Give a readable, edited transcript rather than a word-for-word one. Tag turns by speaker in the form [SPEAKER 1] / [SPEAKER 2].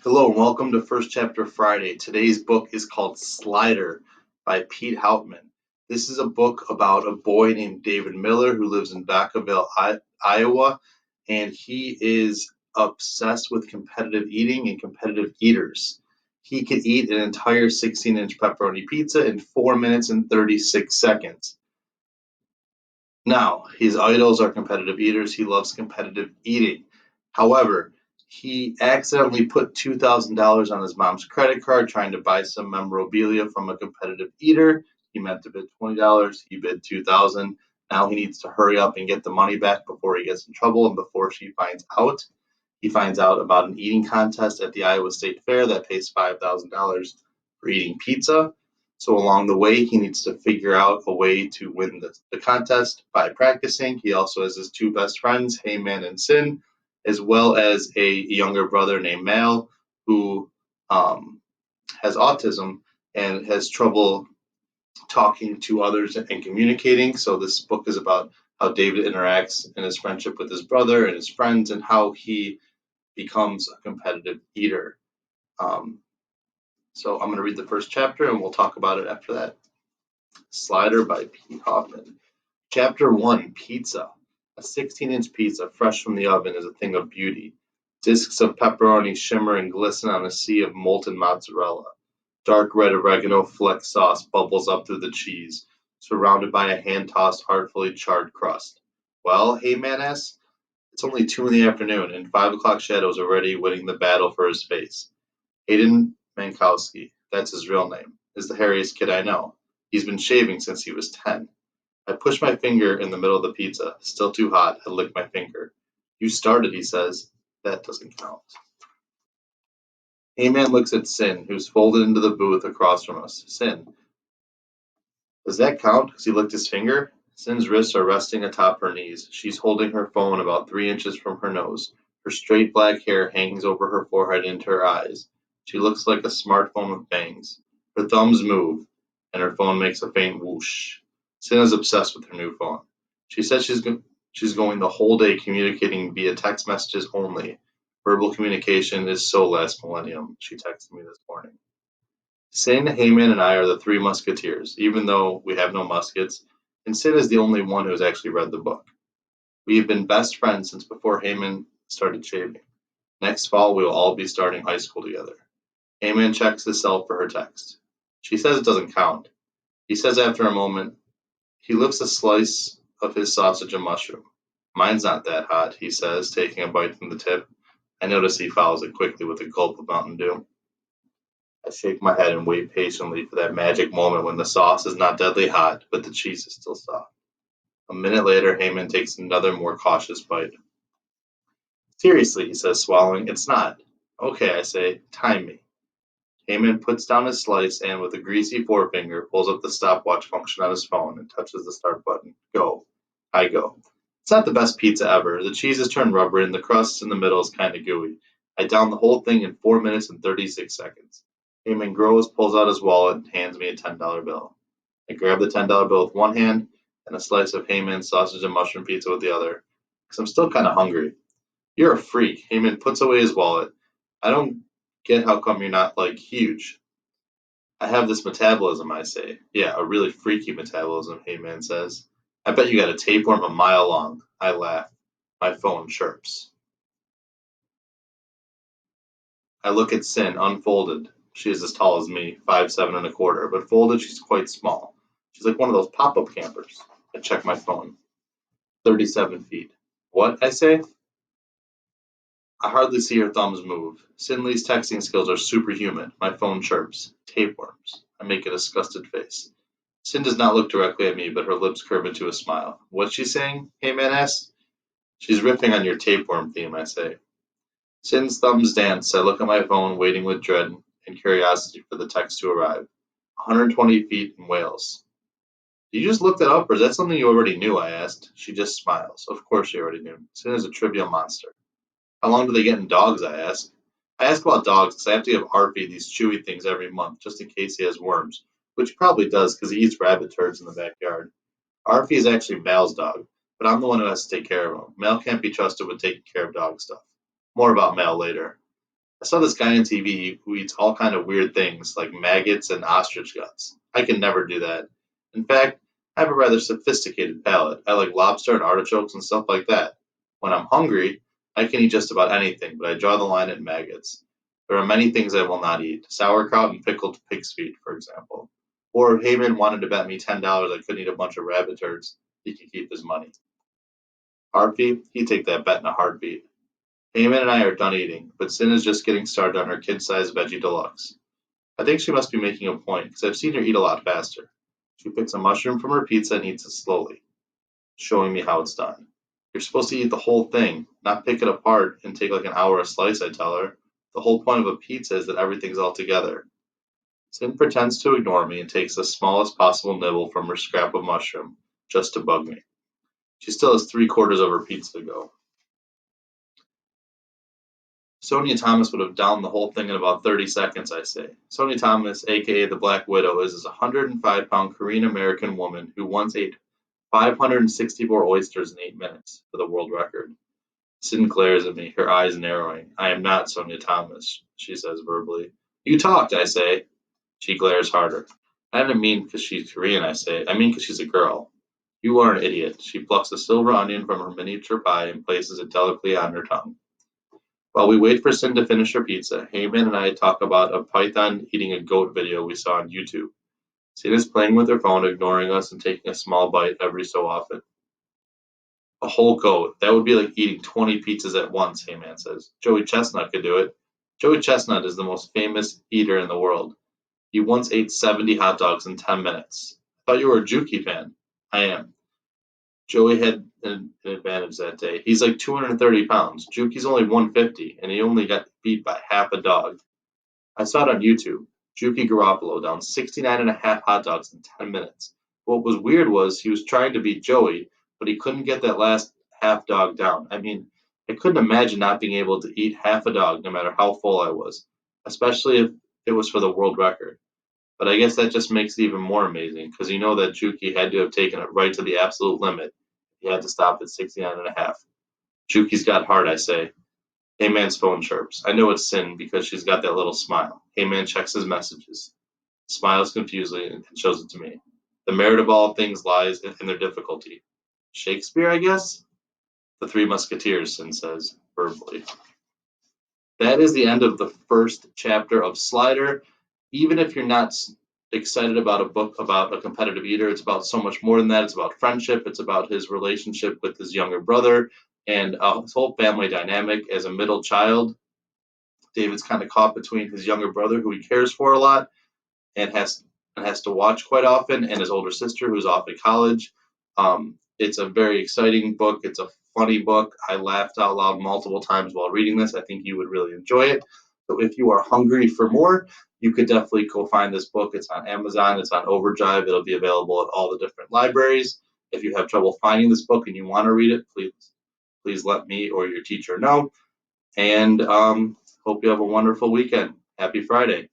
[SPEAKER 1] Hello and welcome to First Chapter Friday. Today's book is called Slider by Pete Hautman. This is a book about a boy named David Miller who lives in Vacaville, Iowa, and he is obsessed with competitive eating and competitive eaters. He could eat an entire 16-inch pepperoni pizza in 4 minutes and 36 seconds. Now, his idols are competitive eaters. He loves competitive eating. However, he accidentally put $2,000 on his mom's credit card trying to buy some memorabilia from a competitive eater. He meant to bid $20. He bid $2,000. Now he needs to hurry up and get the money back before he gets in trouble and before she finds out. He finds out about an eating contest at the Iowa State Fair that pays $5,000 for eating pizza. So along the way, he needs to figure out a way to win the contest by practicing. He also has his two best friends, Hautman and Sin, as well as a younger brother named Mal, who has autism and has trouble talking to others and communicating. So this book is about how David interacts in his friendship with his brother and his friends and how he becomes a competitive eater. Um, so I'm going to read the first chapter and we'll talk about it after that. Slider by Pete Hautman. Chapter 1, Pizza. A 16-inch pizza fresh from the oven is a thing of beauty. Discs of pepperoni shimmer and glisten on a sea of molten mozzarella. Dark red oregano fleck sauce bubbles up through the cheese, surrounded by a hand-tossed, artfully charred crust. Well, Hautman asks, it's only 2 in the afternoon, and 5 o'clock shadows already winning the battle for his face. Hayden Mankowski, that's his real name, is the hairiest kid I know. He's been shaving since he was 10. I push my finger in the middle of the pizza. Still too hot. I lick my finger. You started, he says. That doesn't count. Hautman looks at Sin, who's folded into the booth across from us. Sin, does that count? Because he licked his finger? Sin's wrists are resting atop her knees. She's holding her phone about 3 inches from her nose. Her straight black hair hangs over her forehead into her eyes. She looks like a smartphone with bangs. Her thumbs move, and her phone makes a faint whoosh. Sin is obsessed with her new phone. She says she's going the whole day communicating via text messages only. Verbal communication is so last millennium, she texted me this morning. Sin, Hautman, and I are the three musketeers, even though we have no muskets, and Sin is the only one who has actually read the book. We have been best friends since before Hautman started shaving. Next fall, we will all be starting high school together. Hautman checks his cell for her text. She says it doesn't count. He says after a moment, he lifts a slice of his sausage and mushroom. Mine's not that hot, he says, taking a bite from the tip. I notice he follows it quickly with a gulp of Mountain Dew. I shake my head and wait patiently for that magic moment when the sauce is not deadly hot, but the cheese is still soft. A minute later, Hautman takes another more cautious bite. Seriously, he says, swallowing, it's not. Okay, I say, time me. Hautman puts down his slice and, with a greasy forefinger, pulls up the stopwatch function on his phone and touches the start button. Go. I go. It's not the best pizza ever. The cheese is turned rubbery and the crust in the middle is kind of gooey. I down the whole thing in 4 minutes and 36 seconds. Hautman grows, pulls out his wallet, and hands me a $10 bill. I grab the $10 bill with one hand and a slice of Hautman's sausage and mushroom pizza with the other, because I'm still kind of hungry. You're a freak. Hautman puts away his wallet. I don't get how come you're not, like, huge. I have this metabolism, I say. Yeah, a really freaky metabolism, Hautman says. I bet you got a tapeworm a mile long. I laugh. My phone chirps. I look at Sin, unfolded. She is as tall as me, 5'7" and a quarter, but folded she's quite small. She's like one of those pop-up campers. I check my phone. 37 feet. What? I say. I hardly see her thumbs move. Sinley's texting skills are superhuman. My phone chirps. Tapeworms. I make a disgusted face. Sin does not look directly at me, but her lips curve into a smile. What's she saying? Hautman asks. She's riffing on your tapeworm theme, I say. Sin's thumbs dance. I look at my phone, waiting with dread and curiosity for the text to arrive. 120 feet in Wales. Did you just look that up, or is that something you already knew? I asked. She just smiles. Of course she already knew. Sin is a trivial monster. How long do they get in dogs? I ask. I ask about dogs because I have to give Arfie these chewy things every month just in case he has worms, which he probably does because he eats rabbit turds in the backyard. Arfie is actually Mal's dog, but I'm the one who has to take care of him. Mal can't be trusted with taking care of dog stuff. More about Mal later. I saw this guy on TV who eats all kind of weird things like maggots and ostrich guts. I can never do that. In fact, I have a rather sophisticated palate. I like lobster and artichokes and stuff like that. When I'm hungry, I can eat just about anything, but I draw the line at maggots. There are many things I will not eat. Sauerkraut and pickled pig's feet, for example. Or if Heyman wanted to bet me $10 I couldn't eat a bunch of rabbit turds, he could keep his money. Harvey, he'd take that bet in a heartbeat. Heyman and I are done eating, but Sin is just getting started on her kid-sized veggie deluxe. I think she must be making a point, because I've seen her eat a lot faster. She picks a mushroom from her pizza and eats it slowly, showing me how it's done. You're supposed to eat the whole thing, not pick it apart and take like an hour a slice, I tell her. The whole point of a pizza is that everything's all together. Sin pretends to ignore me and takes the smallest possible nibble from her scrap of mushroom, just to bug me. She still has three-quarters of her pizza to go. Sonia Thomas would have downed the whole thing in about 30 seconds, I say. Sonia Thomas, aka the Black Widow, is a 105-pound Korean-American woman who once ate 564 oysters in 8 minutes for the world record. Sin glares at me, her eyes narrowing. I am not Sonia Thomas, she says verbally. You talked, I say. She glares harder. I didn't mean because she's Korean, I say. I mean because she's a girl. You are an idiot. She plucks a silver onion from her miniature pie and places it delicately on her tongue. While we wait for Sin to finish her pizza, Heyman and I talk about a python eating a goat video we saw on YouTube. Sin is playing with her phone, ignoring us, and taking a small bite every so often. A whole goat. That would be like eating 20 pizzas at once, Heyman says. Joey Chestnut could do it. Joey Chestnut is the most famous eater in the world. He once ate 70 hot dogs in 10 minutes. I thought you were a Juki fan. I am. Joey had an advantage that day. He's like 230 pounds. Juki's only 150, and he only got beat by half a dog. I saw it on YouTube. Juki Garoppolo down 69 and a half hot dogs in 10 minutes. What was weird was he was trying to beat Joey, but he couldn't get that last half dog down. I mean, I couldn't imagine not being able to eat half a dog no matter how full I was, especially if it was for the world record. But I guess that just makes it even more amazing because you know that Juki had to have taken it right to the absolute limit. He had to stop at 69 and a half. Juki's got heart, I say. Heyman's phone chirps. I know it's Sin because she's got that little smile. Heyman checks his messages, smiles confusedly, and shows it to me. The merit of all things lies in their difficulty. Shakespeare, I guess? The Three Musketeers, Sin says, verbally. That is the end of the first chapter of Slider. Even if you're not excited about a book about a competitive eater, it's about so much more than that. It's about friendship. It's about his relationship with his younger brother and his whole family dynamic as a middle child. David's kind of caught between his younger brother, who he cares for a lot, and has to watch quite often, and his older sister, who's off at college. It's a very exciting book. It's a funny book. I laughed out loud multiple times while reading this. I think you would really enjoy it. So if you are hungry for more, you could definitely go find this book. It's on Amazon. It's on Overdrive. It'll be available at all the different libraries. If you have trouble finding this book and you want to read it, please let me or your teacher know. And hope you have a wonderful weekend. Happy Friday.